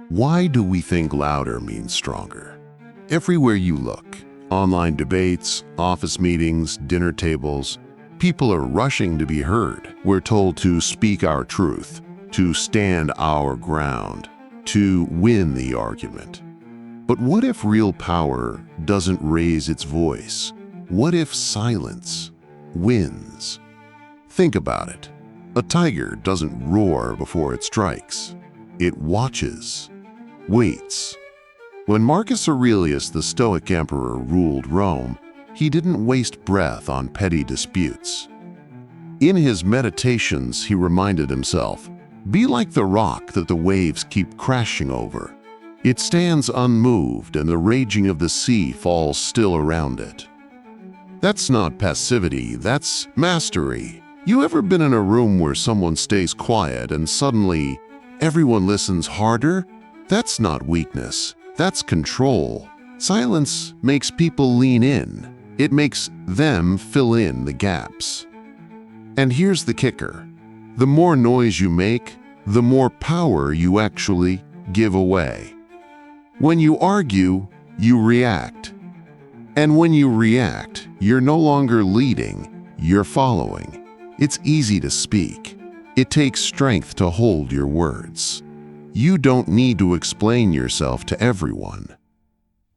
Why do we think louder means stronger? Everywhere you look, online debates, office meetings, dinner tables, people are rushing to be heard. We're told to speak our truth, to stand our ground, to win the argument. But what if real power doesn't raise its voice? What if silence wins? Think about it. A tiger doesn't roar before it strikes. It watches, waits. When Marcus Aurelius, the Stoic emperor, ruled Rome, he didn't waste breath on petty disputes. In his meditations, he reminded himself, "Be like the rock that the waves keep crashing over. It stands unmoved and the raging of the sea falls still around it." That's not passivity, that's mastery. You ever been in a room where someone stays quiet and suddenly everyone listens harder? That's not weakness, that's control. Silence makes people lean in. It makes them fill in the gaps. And here's the kicker. The more noise you make, the more power you actually give away. When you argue, you react. And when you react, you're no longer leading, you're following. It's easy to speak. It takes strength to hold your words. You don't need to explain yourself to everyone.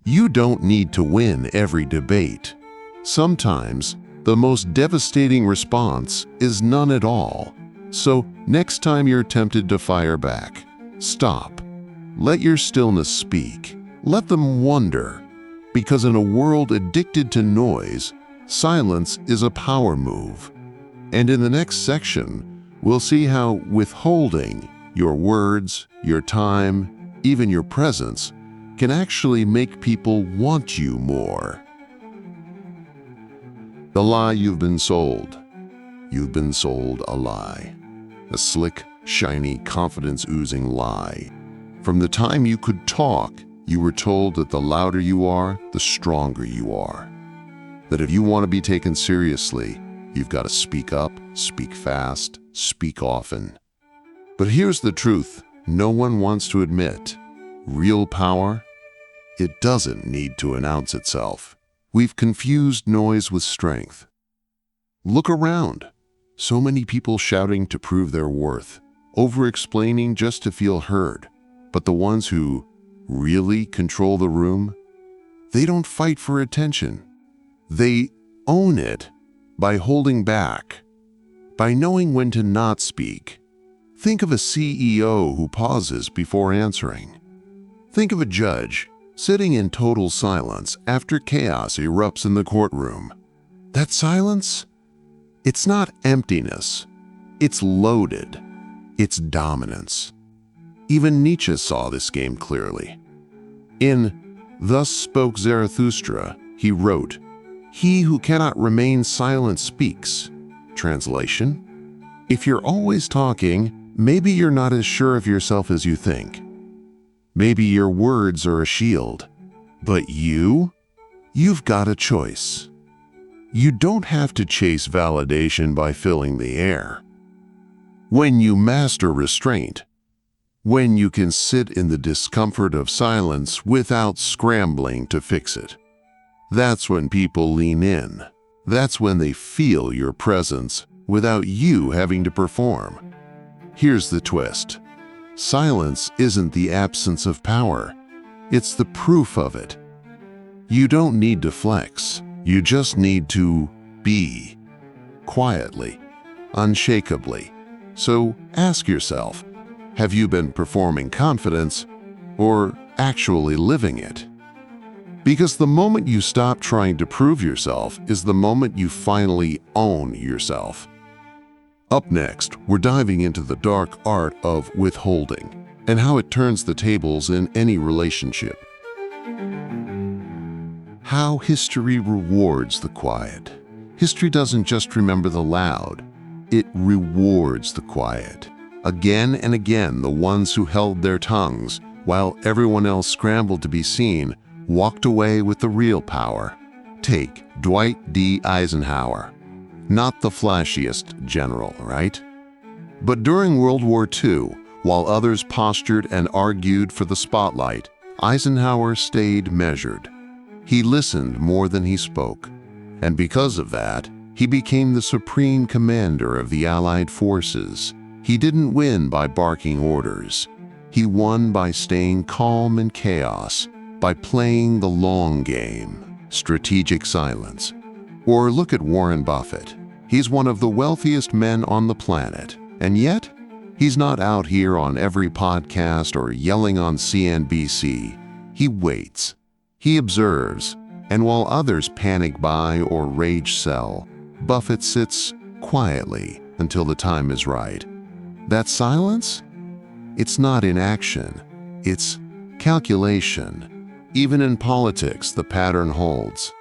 You don't need to win every debate. Sometimes, the most devastating response is none at all. So, next time you're tempted to fire back, stop. Let your stillness speak. Let them wonder. Because in a world addicted to noise, silence is a power move. And in the next section, we'll see how withholding your words, your time, even your presence, can actually make people want you more. The lie you've been sold. You've been sold a lie. A slick, shiny, confidence-oozing lie. From the time you could talk, you were told that the louder you are, the stronger you are. That if you want to be taken seriously, you've got to speak up, speak fast, speak often. But here's the truth no one wants to admit. Real power? It doesn't need to announce itself. We've confused noise with strength. Look around. So many people shouting to prove their worth, over-explaining just to feel heard. But the ones who really control the room, they don't fight for attention. They own it by holding back, by knowing when to not speak. Think of a CEO who pauses before answering. Think of a judge sitting in total silence after chaos erupts in the courtroom. That silence? It's not emptiness. It's loaded. It's dominance. Even Nietzsche saw this game clearly. In Thus Spoke Zarathustra, he wrote, "He who cannot remain silent speaks." Translation: if you're always talking, maybe you're not as sure of yourself as you think. Maybe your words are a shield. But you've got a choice. You don't have to chase validation by filling the air. When you master restraint, when you can sit in the discomfort of silence without scrambling to fix it, that's when people lean in. That's when they feel your presence without you having to perform. Here's the twist. Silence isn't the absence of power. It's the proof of it. You don't need to flex. You just need to be. Quietly, unshakably. So ask yourself, have you been performing confidence or actually living it? Because the moment you stop trying to prove yourself is the moment you finally own yourself. Up next, we're diving into the dark art of withholding and how it turns the tables in any relationship. How history rewards the quiet. History doesn't just remember the loud, it rewards the quiet. Again and again, the ones who held their tongues while everyone else scrambled to be seen walked away with the real power. Take Dwight D. Eisenhower. Not the flashiest general, right? But during World War II, while others postured and argued for the spotlight, Eisenhower stayed measured. He listened more than he spoke, and because of that, he became the supreme commander of the Allied forces. He didn't win by barking orders. He won by staying calm in chaos, by playing the long game, strategic silence. Or look at Warren Buffett. He's one of the wealthiest men on the planet, and yet, he's not out here on every podcast or yelling on CNBC. He waits. He observes. And while others panic buy or rage sell, Buffett sits quietly until the time is right. That silence? It's not inaction. It's calculation. Even in politics, the pattern holds.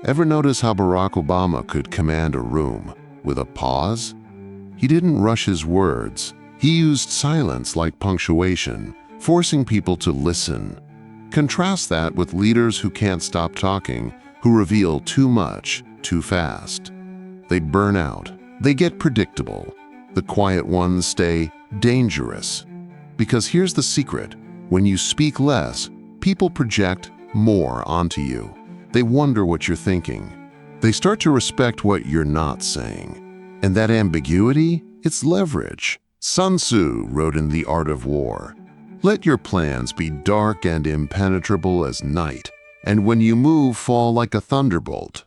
Ever notice how Barack Obama could command a room with a pause? He didn't rush his words. He used silence like punctuation, forcing people to listen. Contrast that with leaders who can't stop talking, who reveal too much, too fast. They burn out. They get predictable. The quiet ones stay dangerous. Because here's the secret. When you speak less, people project more onto you. They wonder what you're thinking. They start to respect what you're not saying. And that ambiguity, it's leverage. Sun Tzu wrote in The Art of War, "Let your plans be dark and impenetrable as night, and when you move, fall like a thunderbolt."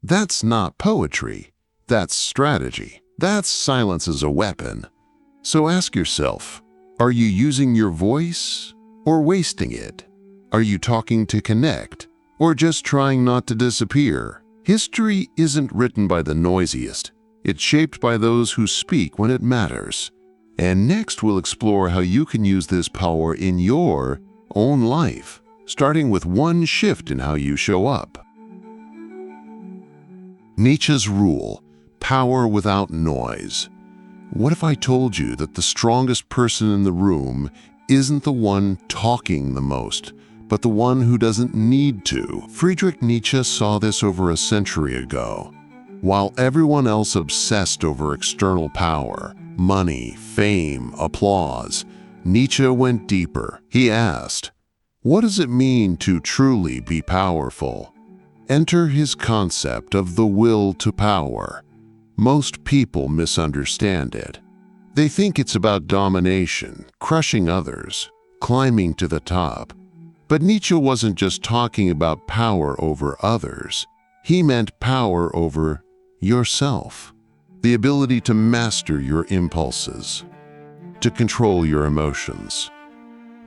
That's not poetry. That's strategy. That's silence as a weapon. So ask yourself, are you using your voice or wasting it? Are you talking to connect or just trying not to disappear? History isn't written by the noisiest. It's shaped by those who speak when it matters. And next we'll explore how you can use this power in your own life, starting with one shift in how you show up. Nietzsche's rule, power without noise. What if I told you that the strongest person in the room isn't the one talking the most, but the one who doesn't need to? Friedrich Nietzsche saw this over a century ago. While everyone else obsessed over external power, money, fame, applause, Nietzsche went deeper. He asked, what does it mean to truly be powerful? Enter his concept of the will to power. Most people misunderstand it. They think it's about domination, crushing others, climbing to the top. But Nietzsche wasn't just talking about power over others. He meant power over yourself. The ability to master your impulses, to control your emotions,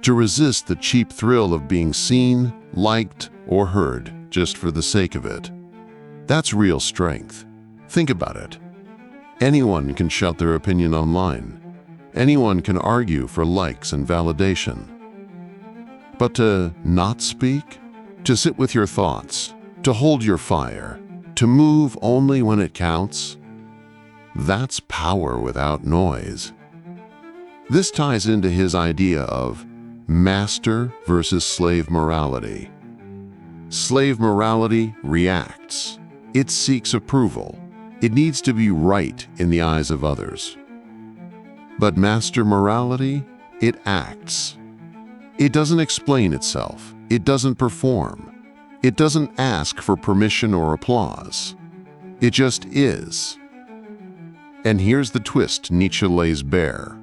to resist the cheap thrill of being seen, liked, or heard just for the sake of it. That's real strength. Think about it. Anyone can shout their opinion online. Anyone can argue for likes and validation. But to not speak, to sit with your thoughts, to hold your fire, to move only when it counts, that's power without noise. This ties into his idea of master versus slave morality. Slave morality reacts. It seeks approval. It needs to be right in the eyes of others. But master morality, it acts. It doesn't explain itself. It doesn't perform. It doesn't ask for permission or applause. It just is. And here's the twist Nietzsche lays bare.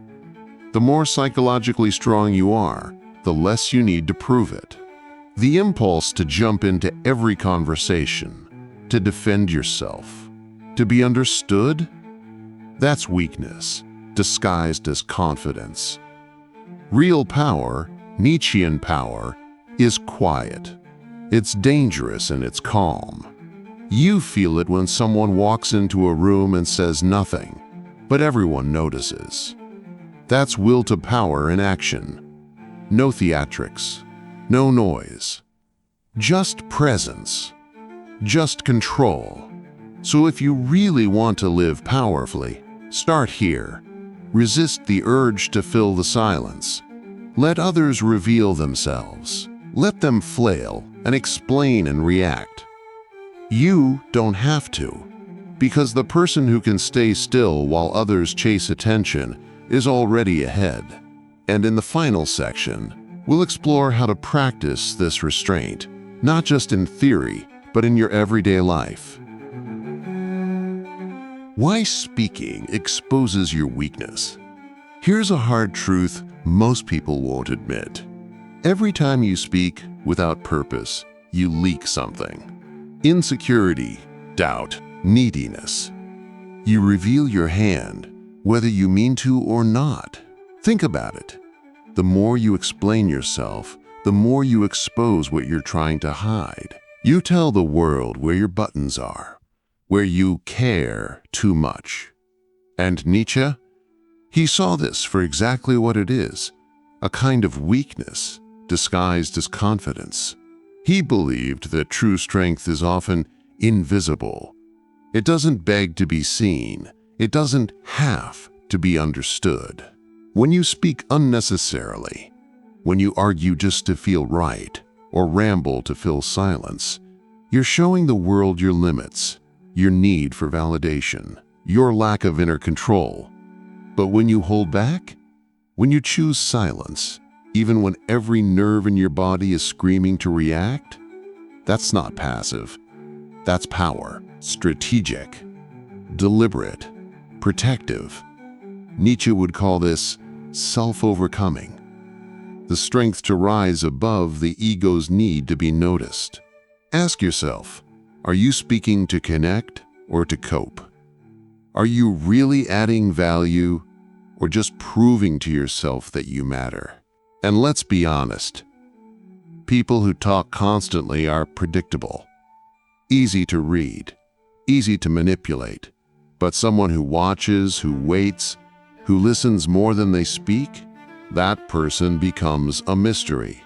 The more psychologically strong you are, the less you need to prove it. The impulse to jump into every conversation, to defend yourself, to be understood, that's weakness, disguised as confidence. Real power, Nietzschean power, is quiet. It's dangerous and it's calm. You feel it when someone walks into a room and says nothing, but everyone notices. That's will to power in action. No theatrics, no noise, just presence, just control. So if you really want to live powerfully, start here. Resist the urge to fill the silence. Let others reveal themselves. Let them flail and explain and react. You don't have to. Because the person who can stay still while others chase attention is already ahead. And in the final section, we'll explore how to practice this restraint, not just in theory, but in your everyday life. Why speaking exposes your weakness. Here's a hard truth most people won't admit. Every time you speak without purpose, you leak something. Insecurity, doubt, neediness. You reveal your hand, whether you mean to or not. Think about it. The more you explain yourself, the more you expose what you're trying to hide. You tell the world where your buttons are, where you care too much. And Nietzsche? He saw this for exactly what it is, a kind of weakness disguised as confidence. He believed that true strength is often invisible. It doesn't beg to be seen. It doesn't have to be understood. When you speak unnecessarily, when you argue just to feel right or ramble to fill silence, you're showing the world your limits, your need for validation, your lack of inner control. But when you hold back, when you choose silence, even when every nerve in your body is screaming to react, that's not passive. That's power, strategic, deliberate, protective. Nietzsche would call this self-overcoming, the strength to rise above the ego's need to be noticed. Ask yourself, are you speaking to connect or to cope? Are you really adding value or just proving to yourself that you matter? And let's be honest, people who talk constantly are predictable, easy to read, easy to manipulate. But someone who watches, who waits, who listens more than they speak, that person becomes a mystery.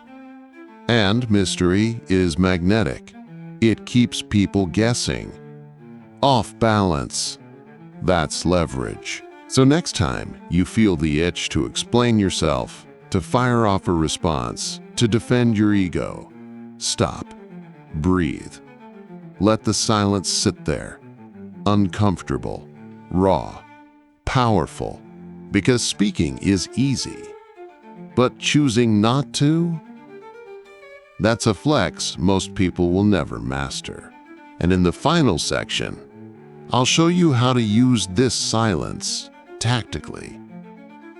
And mystery is magnetic. It keeps people guessing. Off balance. That's leverage. So next time you feel the itch to explain yourself, to fire off a response, to defend your ego, stop, breathe. Let the silence sit there, uncomfortable, raw, powerful, because speaking is easy. But choosing not to? That's a flex most people will never master. And in the final section, I'll show you how to use this silence tactically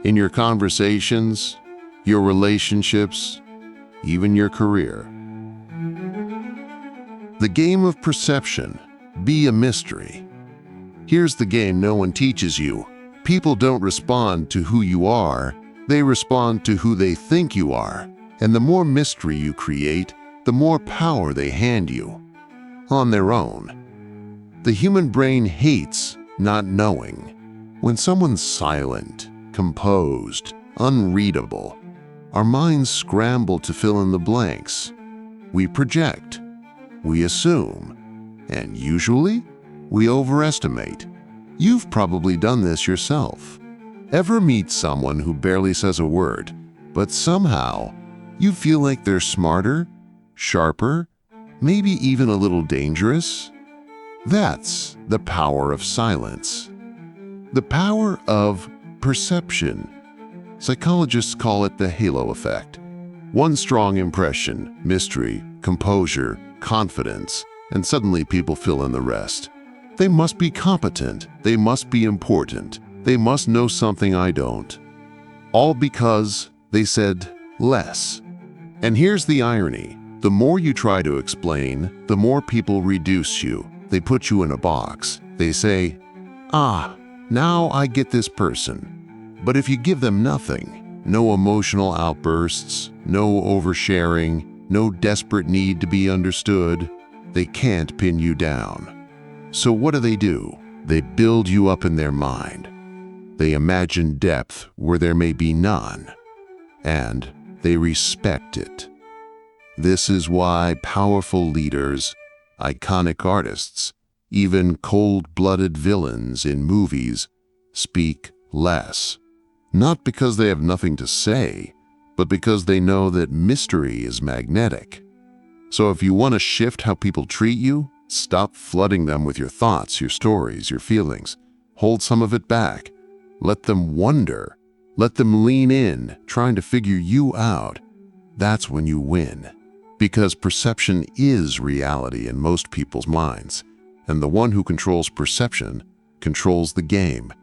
in your conversations, your relationships, even your career. The game of perception. Be a mystery. Here's the game no one teaches you. People don't respond to who you are, they respond to who they think you are. And the more mystery you create, the more power they hand you. On their own. The human brain hates not knowing. When someone's silent, composed, unreadable, our minds scramble to fill in the blanks. We project, we assume, and usually, we overestimate. You've probably done this yourself. Ever meet someone who barely says a word, but somehow you feel like they're smarter, sharper, maybe even a little dangerous? That's the power of silence. The power of perception. Psychologists call it the halo effect. One strong impression, mystery, composure, confidence, and suddenly people fill in the rest. They must be competent. They must be important. They must know something I don't. All because they said less. And here's the irony. The more you try to explain, the more people reduce you. They put you in a box. They say, now I get this person. But if you give them nothing, no emotional outbursts, no oversharing, no desperate need to be understood, they can't pin you down. So what do? They build you up in their mind. They imagine depth where there may be none. And they respect it. This is why powerful leaders, iconic artists, even cold-blooded villains in movies speak less. Not because they have nothing to say, but because they know that mystery is magnetic. So if you want to shift how people treat you, Stop flooding them with your thoughts, your stories, your feelings. Hold some of it back. Let them wonder. Let them lean in, trying to figure you out. That's when you win. Because perception is reality in most people's minds, and the one who controls perception controls the game.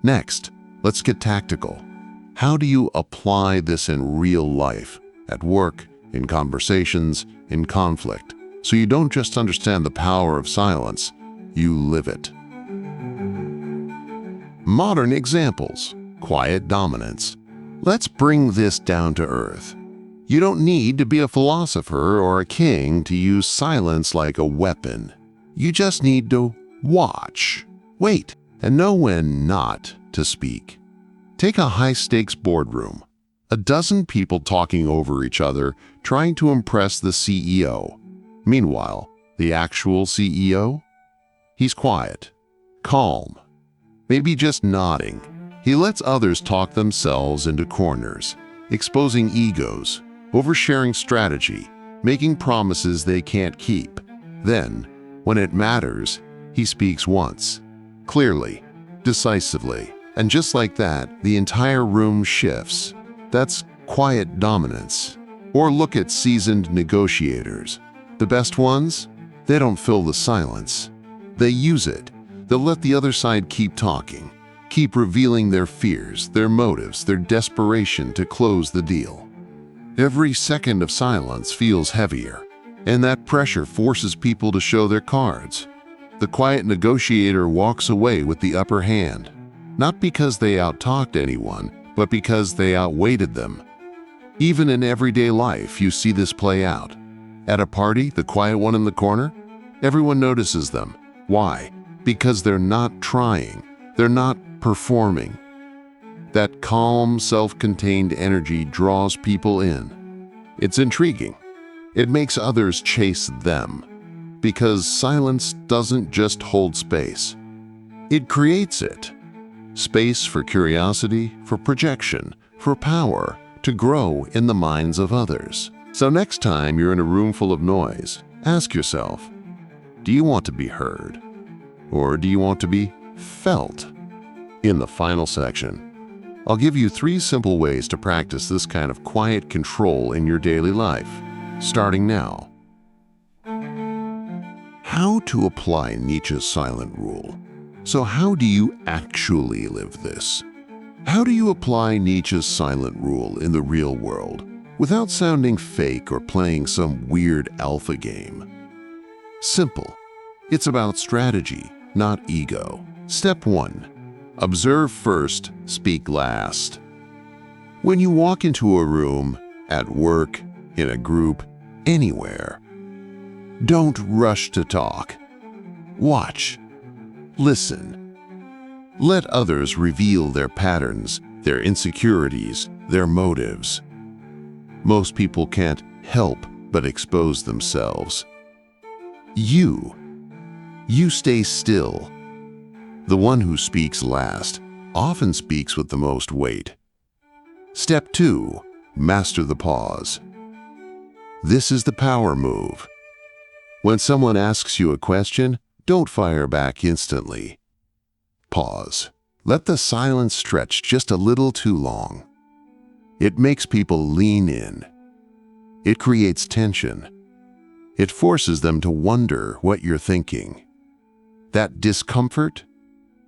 Next, let's get tactical. How do you apply this in real life, at work, in conversations, in conflict, so you don't just understand the power of silence, you live it? Modern examples. Quiet dominance. Let's bring this down to earth. You don't need to be a philosopher or a king to use silence like a weapon. You just need to watch, wait, and know when not to speak. Take a high-stakes boardroom. A dozen people talking over each other, trying to impress the CEO. Meanwhile, the actual CEO? He's quiet, calm, maybe just nodding. He lets others talk themselves into corners, exposing egos, oversharing strategy, making promises they can't keep. Then, when it matters, he speaks once, clearly, decisively, and just like that, the entire room shifts. That's quiet dominance. Or look at seasoned negotiators. The best ones? They don't fill the silence. They use it. They'll let the other side keep talking, keep revealing their fears, their motives, their desperation to close the deal. Every second of silence feels heavier, and that pressure forces people to show their cards. The quiet negotiator walks away with the upper hand, not because they outtalked anyone, but because they outweighted them. Even in everyday life, you see this play out. At a party, the quiet one in the corner, everyone notices them. Why? Because they're not trying. They're not performing. That calm, self-contained energy draws people in. It's intriguing. It makes others chase them. Because silence doesn't just hold space. It creates it. Space for curiosity, for projection, for power to grow in the minds of others. So next time you're in a room full of noise, ask yourself, do you want to be heard? Or do you want to be felt? In the final section, I'll give you 3 simple ways to practice this kind of quiet control in your daily life, starting now. How to apply Nietzsche's silent rule. So how do you actually live this? How do you apply Nietzsche's silent rule in the real world without sounding fake or playing some weird alpha game? Simple. It's about strategy, not ego. Step 1. Observe first, speak last. When you walk into a room, at work, in a group, anywhere, don't rush to talk. Watch. Listen. Let others reveal their patterns, their insecurities, their motives. Most people can't help but expose themselves. You stay still. The one who speaks last often speaks with the most weight. Step 2. Master the pause. This is the power move. When someone asks you a question, don't fire back instantly. Pause. Let the silence stretch just a little too long. It makes people lean in. It creates tension. It forces them to wonder what you're thinking. That discomfort?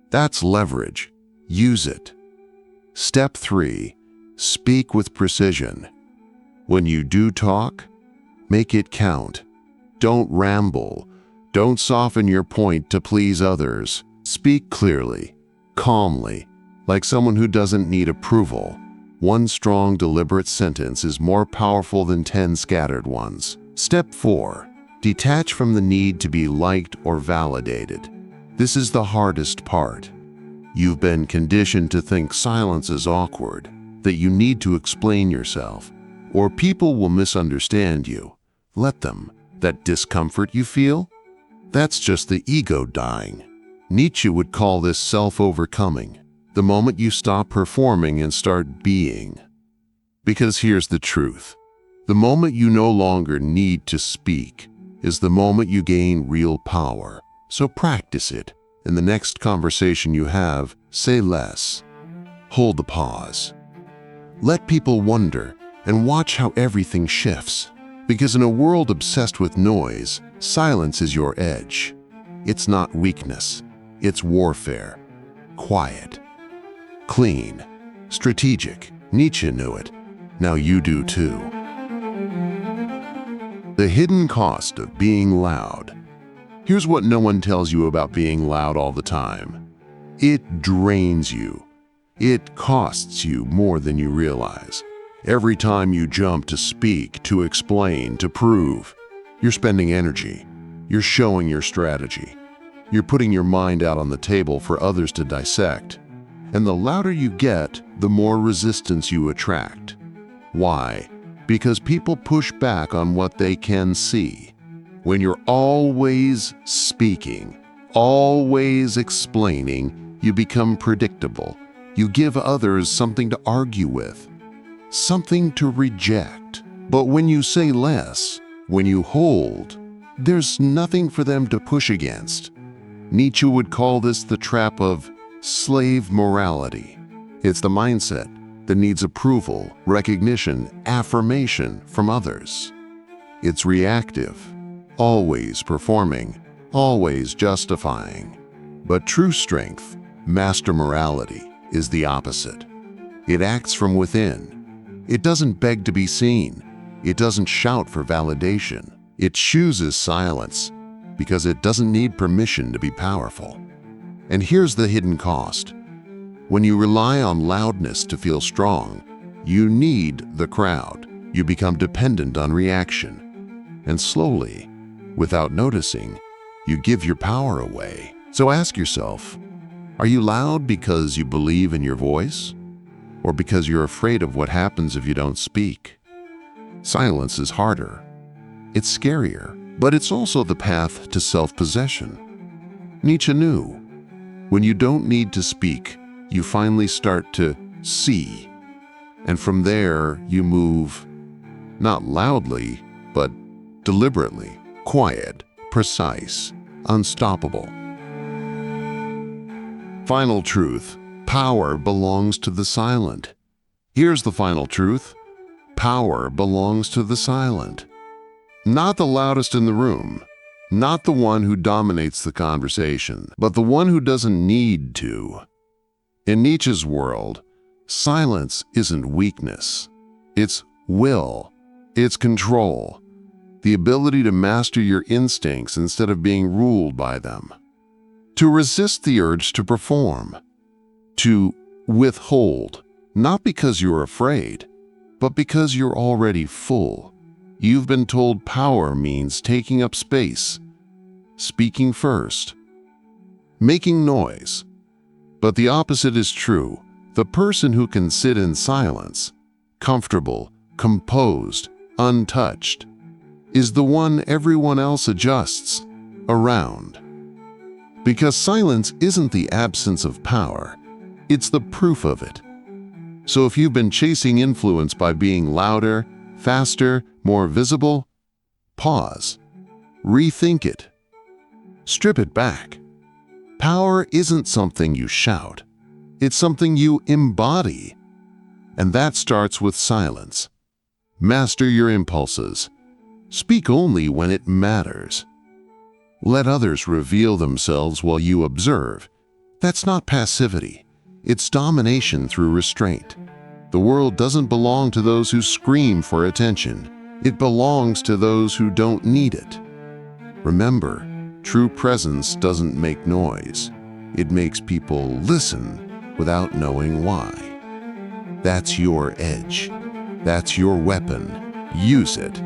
That's leverage. Use it. Step 3. Speak with precision. When you do talk, make it count. Don't ramble. Don't soften your point to please others. Speak clearly, calmly, like someone who doesn't need approval. One strong, deliberate sentence is more powerful than 10 scattered ones. Step 4. Detach from the need to be liked or validated. This is the hardest part. You've been conditioned to think silence is awkward, that you need to explain yourself, or people will misunderstand you. Let them. That discomfort you feel? That's just the ego dying. Nietzsche would call this self-overcoming, the moment you stop performing and start being. Because here's the truth. The moment you no longer need to speak, is the moment you gain real power. So practice it. In the next conversation you have, say less. Hold the pause. Let people wonder and watch how everything shifts. Because in a world obsessed with noise, silence is your edge. It's not weakness. It's warfare. Quiet. Clean. Strategic. Nietzsche knew it. Now you do too. The hidden cost of being loud. Here's what no one tells you about being loud all the time. It drains you. It costs you more than you realize. Every time you jump to speak, to explain, to prove, you're spending energy. You're showing your strategy. You're putting your mind out on the table for others to dissect. And the louder you get, the more resistance you attract. Why? Because people push back on what they can see. When you're always speaking, always explaining, you become predictable. You give others something to argue with, something to reject. But when you say less, when you hold, there's nothing for them to push against. Nietzsche would call this the trap of slave morality. It's the mindset that needs approval, recognition, affirmation from others. It's reactive, always performing, always justifying. But true strength, master morality, is the opposite. It acts from within. It doesn't beg to be seen. It doesn't shout for validation. It chooses silence because it doesn't need permission to be powerful. And here's the hidden cost. When you rely on loudness to feel strong, you need the crowd. You become dependent on reaction. And slowly, without noticing, you give your power away. So ask yourself, are you loud because you believe in your voice? Or because you're afraid of what happens if you don't speak? Silence is harder. It's scarier, but it's also the path to self-possession. Nietzsche knew, when you don't need to speak, you finally start to see. And from there, you move, not loudly, but deliberately, quiet, precise, unstoppable. Final truth, power belongs to the silent. Here's the final truth, power belongs to the silent. Not the loudest in the room, not the one who dominates the conversation, but the one who doesn't need to. In Nietzsche's world, silence isn't weakness. It's will. It's control. The ability to master your instincts instead of being ruled by them. To resist the urge to perform. To withhold, not because you're afraid, but because you're already full. You've been told power means taking up space, speaking first, making noise. But the opposite is true. The person who can sit in silence, comfortable, composed, untouched, is the one everyone else adjusts around. Because silence isn't the absence of power, it's the proof of it. So if you've been chasing influence by being louder, faster, more visible, pause, rethink it, strip it back. Power isn't something you shout, it's something you embody. And that starts with silence. Master your impulses. Speak only when it matters. Let others reveal themselves while you observe. That's not passivity. It's domination through restraint. The world doesn't belong to those who scream for attention. It belongs to those who don't need it. Remember, true presence doesn't make noise. It makes people listen without knowing why. That's your edge. That's your weapon. Use it.